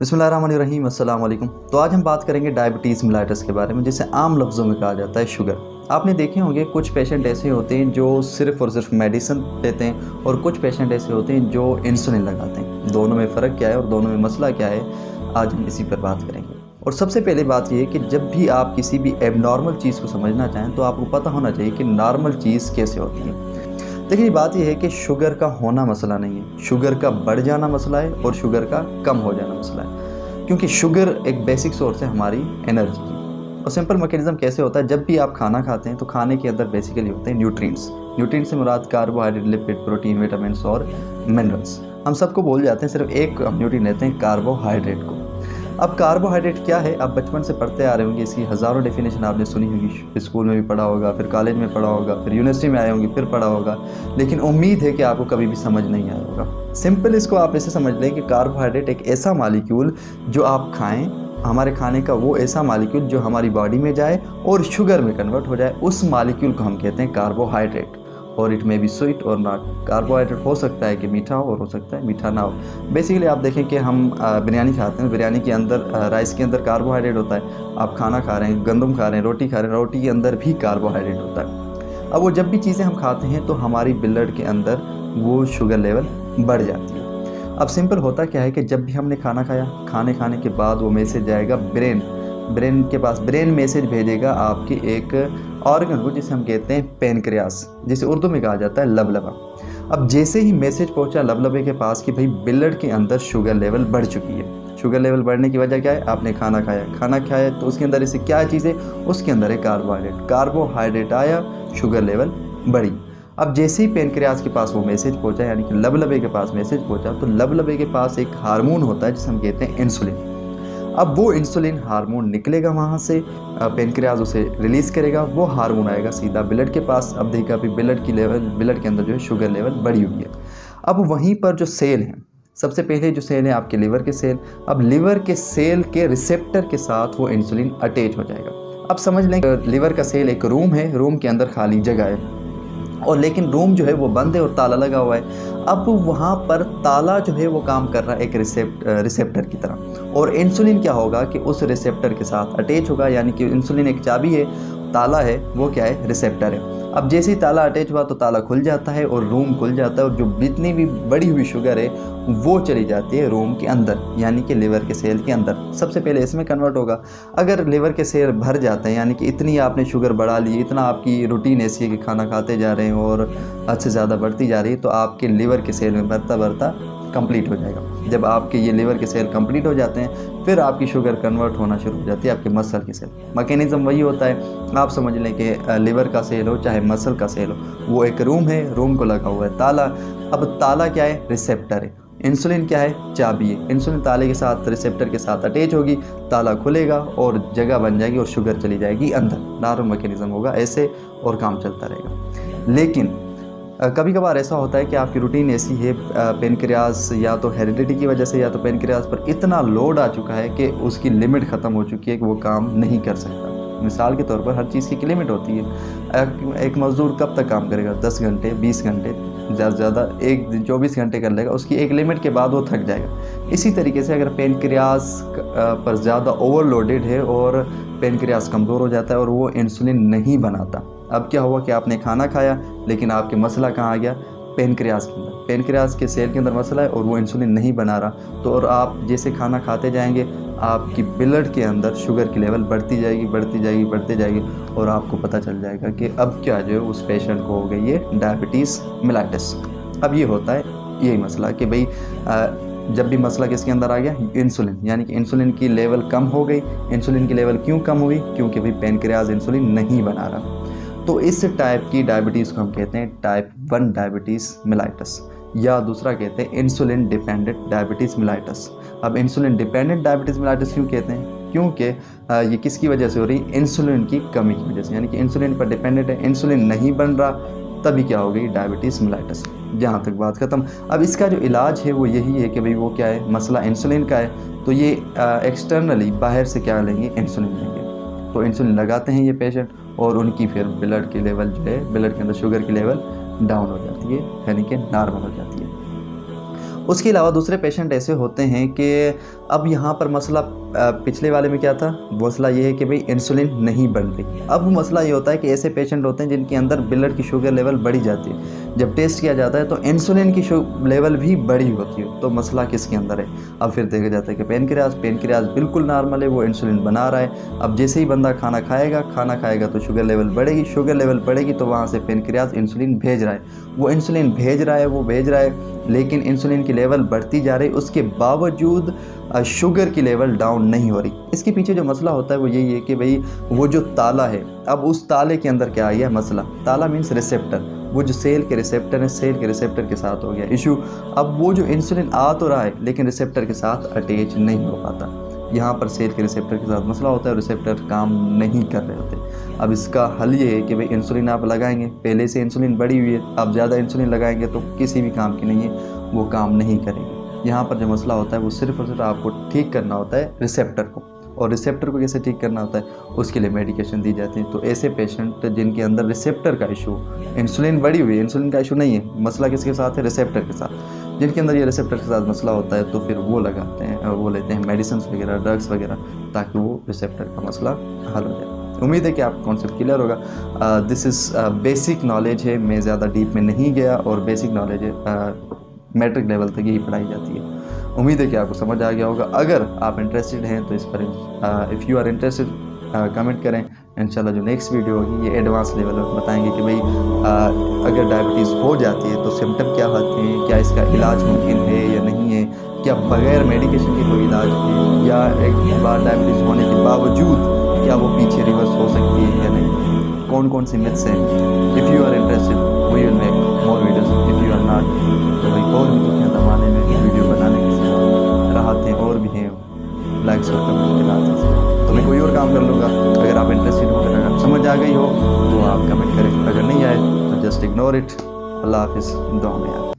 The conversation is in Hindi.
बिस्मिल्लाहिर्रहमानिर्रहीम, अस्सलाम वालेकुम। तो आज हम बात करेंगे डायबिटीज़ मिलाइटस के बारे में, जिसे आम लफ्ज़ों में कहा जाता है शुगर। आपने देखे होंगे कुछ पेशेंट ऐसे होते हैं जो सिर्फ़ और सिर्फ मेडिसिन लेते हैं, और कुछ पेशेंट ऐसे होते हैं जो इंसुलिन लगाते हैं। दोनों में फ़र्क क्या है और दोनों में मसला क्या है, आज हम इसी पर बात करेंगे। और सबसे पहले बात ये है कि जब भी आप किसी भी एबनॉर्मल चीज़ को समझना चाहें तो आपको पता होना चाहिए कि नॉर्मल चीज़ कैसे होती है। देखिए, बात यह है कि शुगर का होना मसला नहीं है, शुगर का बढ़ जाना मसला है और शुगर का कम हो जाना मसला है। क्योंकि शुगर एक बेसिक सोर्स है हमारी एनर्जी की। और सिंपल मैकेनिज़्म कैसे होता है, जब भी आप खाना खाते हैं तो खाने के अंदर बेसिकली होते हैं न्यूट्रिएंट्स। न्यूट्रिएंट्स से मुराद कार्बोहाइड्रेट, लिपिड, प्रोटीन, विटामिन्स और मिनरल्स। हम सबको बोल जाते हैं, सिर्फ एक हम न्यूट्रिएंट लेते हैं, कार्बोहाइड्रेट को। अब कार्बोहाइड्रेट क्या है, आप बचपन से पढ़ते आ रहे होंगे, इसकी हज़ारों डेफिनेशन आपने सुनी होगी, स्कूल में भी पढ़ा होगा, फिर कॉलेज में पढ़ा होगा, फिर यूनिवर्सिटी में आए होंगे, फिर पढ़ा होगा। लेकिन उम्मीद है कि आपको कभी भी समझ नहीं आया होगा। सिंपल इसको आप ऐसे समझ लें कि कार्बोहाइड्रेट एक ऐसा मालिक्यूल जो आप खाएं, हमारे खाने का वो ऐसा मालिक्यूल जो हमारी बॉडी में जाए और शुगर में कन्वर्ट हो जाए, उस मालिक्यूल को हम कहते हैं कार्बोहाइड्रेट। और इट में बी स्वीट और नॉट। कार्बोहाइड्रेट हो सकता है कि मीठा हो और हो सकता है मीठा ना हो। बेसिकली आप देखें कि हम बिरयानी खाते हैं, बिरयानी के अंदर राइस के अंदर कार्बोहाइड्रेट होता है। आप खाना खा रहे हैं, गंदम खा रहे हैं, रोटी खा रहे हैं, रोटी के अंदर भी कार्बोहाइड्रेट होता है। अब वो जब भी चीज़ें हम खाते हैं तो हमारी ब्लड के अंदर वो शुगर लेवल बढ़ जाती है। अब सिंपल होता क्या है कि जब भी हमने खाना खाया, खाने के बाद वो मैसेज जाएगा ब्रेन के पास। ब्रेन मैसेज भेजेगा आपके एक ऑर्गन को, जिसे हम कहते हैं पेनक्रियास, जिसे उर्दू में कहा जाता है लबलबा। अब जैसे ही मैसेज पहुंचा लबलबे के पास कि भाई ब्लड के अंदर शुगर लेवल बढ़ चुकी है। शुगर लेवल बढ़ने की वजह क्या है, आपने खाना खाया तो उसके अंदर इससे क्या चीज़ है, उसके अंदर है कार्बोहाइड्रेट आया, शुगर लेवल बढ़ी। अब जैसे ही पेनक्रियास के पास वो मैसेज पहुंचा, यानी कि लबलबे के पास मैसेज पहुंचा, तो लबलबे के पास एक हार्मोन होता है जिसे हम कहते हैं इंसुलिन। अब वो इंसुलिन हार्मोन निकलेगा वहाँ से, पेनक्रियाज उसे रिलीज़ करेगा, वो हार्मोन आएगा सीधा ब्लड के पास। अब देखा भी ब्लड के अंदर जो है शुगर लेवल बढ़ी हुई है। अब वहीं पर जो सेल हैं, सबसे पहले जो सेल है आपके लिवर के सेल। अब लिवर के सेल के रिसेप्टर के साथ वो इंसुलिन अटैच हो जाएगा। अब समझ लें लिवर का सेल एक रूम है, रूम के अंदर खाली जगह है, और लेकिन रूम जो है वो बंद है और ताला लगा हुआ है। अब वहाँ पर ताला जो है वो काम कर रहा है एक रिसेप्टर की तरह, और इंसुलिन क्या होगा कि उस रिसेप्टर के साथ अटैच होगा। यानी कि इंसुलिन एक चाबी है, ताला है, वो क्या है, रिसेप्टर है। अब जैसे ही ताला अटैच हुआ तो ताला खुल जाता है और रूम खुल जाता है, और जो जितनी भी बढ़ी हुई शुगर है वो चली जाती है रूम के अंदर, यानी कि लिवर के सेल के अंदर। सबसे पहले इसमें कन्वर्ट होगा। अगर लिवर के सेल भर जाते हैं, यानी कि इतनी आपने शुगर बढ़ा ली, इतना आपकी रूटीन ऐसी है कि खाना खाते जा रहे हैं और हद से ज़्यादा बढ़ती जा रही है, तो आपके लिवर के सेल में बढ़ता बढ़ता कंप्लीट हो जाएगा। जब आपके ये लिवर के सेल कंप्लीट हो जाते हैं, फिर आपकी शुगर कन्वर्ट होना शुरू हो जाती है आपके मसल के सेल। मैकेनिज़्म वही होता है, आप समझ लें कि लिवर का सेल हो चाहे मसल का सेल हो, वो एक रूम है, रूम को लगा हुआ है ताला। अब ताला क्या है, रिसेप्टर है। इंसुलिन क्या है, चाबी है। इंसुलिन ताले के साथ, रिसेप्टर के साथ अटैच होगी, ताला खुलेगा और जगह बन जाएगी और शुगर चली जाएगी अंदर। नॉर्मल मैकेनिज़्म होगा ऐसे, और काम चलता रहेगा। लेकिन कभी कभार ऐसा होता है कि आपकी रूटीन ऐसी है, पेनक्रियास या तो हेरिडिटी की वजह से या तो पेनक्रियास पर इतना लोड आ चुका है कि उसकी लिमिट ख़त्म हो चुकी है कि वो काम नहीं कर सकता। मिसाल के तौर पर हर चीज़ की एक लिमिट होती है। एक मज़दूर कब तक काम करेगा, 10 घंटे, 20 घंटे, ज़्यादा से ज़्यादा एक दिन 24 घंटे कर लेगा, उसकी एक लिमिट के बाद वो थक जाएगा। इसी तरीके से अगर पेनक्रियास पर ज़्यादा ओवरलोडेड है और पेनक्रियास कमज़ोर हो जाता है और वो इंसुलिन नहीं बनाता। अब क्या हुआ कि आपने खाना खाया, लेकिन आपके मसला कहाँ आ गया, पेनक्रियास के अंदर। पेनक्रियास के सेल के अंदर मसला है और वो इंसुलिन नहीं बना रहा। तो और आप जैसे खाना खाते जाएंगे, आपकी ब्लड के अंदर शुगर की लेवल बढ़ती जाएगी, और आपको पता चल जाएगा कि अब क्या जो है उस पेशेंट को हो गई है डायबिटीज़ मिलाइटिस। अब ये होता है यही मसला कि भाई जब भी मसला किसके अंदर आ गया, इंसुलिन, यानी कि इंसुलिन की लेवल कम हो गई। इंसुलिन की लेवल क्यों कम हुई, क्योंकि भाई पेनक्रियाज इंसुलिन नहीं बना रहा। तो इस टाइप की डायबिटीज़ को हम कहते हैं टाइप 1 डायबिटीज़ मिलाइटिस, या दूसरा कहते हैं इंसुलिन डिपेंडेंट डायबिटीज़ मिलाइटिस। अब इंसुलिन डिपेंडेंट डायबिटीज़ मिलाइटिस क्यों कहते हैं, क्योंकि ये किसकी वजह से हो रही, इंसुलिन की कमी की वजह से, यानी कि इंसुलिन पर डिपेंडेंट है, इंसुलिन नहीं बन रहा, तभी क्या हो गई, डायबिटीज़ मिलाइटिस। जहाँ तक बात ख़त्म। अब इसका जो इलाज है वो यही है कि भाई वो क्या है, मसला इंसुलिन का है, तो ये एक्सटर्नली बाहर से क्या लेंगे, इंसुलिन लेंगे। तो इंसुलिन लगाते हैं ये पेशेंट, और उनकी फिर ब्लड की लेवल जो है, ब्लड के अंदर शुगर की लेवल डाउन हो जाती है, यानी कि नॉर्मल हो जाती है। उसके अलावा दूसरे पेशेंट ऐसे होते हैं कि अब यहाँ पर मसला पिछले वाले में क्या था, मसला ये है कि भाई इंसुलिन नहीं बन रही। अब मसला ये होता है कि ऐसे पेशेंट होते हैं जिनके अंदर ब्लड की शुगर लेवल बढ़ी जाती है, जब टेस्ट किया जाता है तो इंसुलिन की लेवल भी बढ़ी होती है। तो मसला किसके अंदर है? अब फिर देखा जाता है कि पेनक्रियाज बिल्कुल नॉर्मल है, वो इंसुलिन बना रहा है। अब जैसे ही बंदा खाना खाएगा तो शुगर लेवल बढ़ेगी तो वहाँ से पेनक्रियाज इंसुलिन भेज रहा है, वो भेज रहा है, लेकिन इंसुलिन की लेवल बढ़ती जा रही, उसके बावजूद शुगर की लेवल डाउन नहीं हो रही। इसके पीछे जो मसला होता है वो यही है कि भाई वो जो ताला है, अब उस ताले के अंदर क्या आ गया मसला। ताला मीन्स रिसेप्टर, वो जो सेल के रिसेप्टर है, सेल के रिसेप्टर के साथ हो गया इशू। अब वो जो इंसुलिन आ तो रहा है लेकिन रिसेप्टर के साथ अटैच नहीं हो पाता। यहाँ पर सेल के रिसेप्टर के साथ मसला होता है, रिसेप्टर काम नहीं कर रहे होते। अब इसका हल ये है कि भाई इंसुलिन आप लगाएंगे, पहले से इंसुलिन बढ़ी हुई है, आप ज़्यादा इंसुलिन लगाएंगे तो किसी भी काम की नहीं है, वो काम नहीं करेंगे। यहाँ पर जो मसला होता है वो सिर्फ और सिर्फ आपको ठीक करना होता है रिसेप्टर को, और रिसेप्टर को कैसे ठीक करना होता है उसके लिए मेडिकेशन दी जाती है। तो ऐसे पेशेंट जिनके अंदर रिसेप्टर का इशू, इंसुलिन बढ़ी हुई है, इंसुलिन का इशू नहीं है, मसला किसके साथ है? रिसेप्टर के साथ। जिनके अंदर ये रिसेप्टर के साथ मसला होता है तो फिर वो लगाते हैं, वो लेते हैं मेडिसिन वगैरह, ड्रग्स वगैरह, ताकि वो रिसेप्टर का मसला हल हो जाए। उम्मीद है कि आप कॉन्सेप्ट क्लियर होगा। दिस इज़ बेसिक नॉलेज है, मैं ज़्यादा डीप में नहीं गया, और बेसिक नॉलेज है, मैट्रिक लेवल तक ही पढ़ाई जाती है। उम्मीद है कि आपको समझ आ गया होगा। अगर आप इंटरेस्टेड हैं तो इस पर if you are interested comment करें। इंशाल्लाह जो नेक्स्ट वीडियो होगी ये एडवांस लेवल में बताएंगे कि भाई अगर डायबिटीज़ हो जाती है तो सिम्टम क्या होते हैं, क्या इसका इलाज मुमकिन है या नहीं है, क्या बगैर मेडिकेशन के कोई इलाज है, या एक बार डायबिटीज़ होने के बावजूद क्या वो पीछे रिवर्स हो सकती है या नहीं, कौन कौन सी मिथ्स हैं। If you are interested we will make more videos, if you are not तो भाई और भी दुनिया दबाने में वीडियो बनाने की राहतें और भी हैं, लाइक्स और कमेंट के राहत तो मैं कोई और काम कर लूँगा। अगर आप इंटरेस्टेड हो, अगर समझ आ गई हो तो आप कमेंट करें, अगर नहीं आए तो जस्ट इग्नोर इट। अल्लाह हाफिज़, दुआ में याद।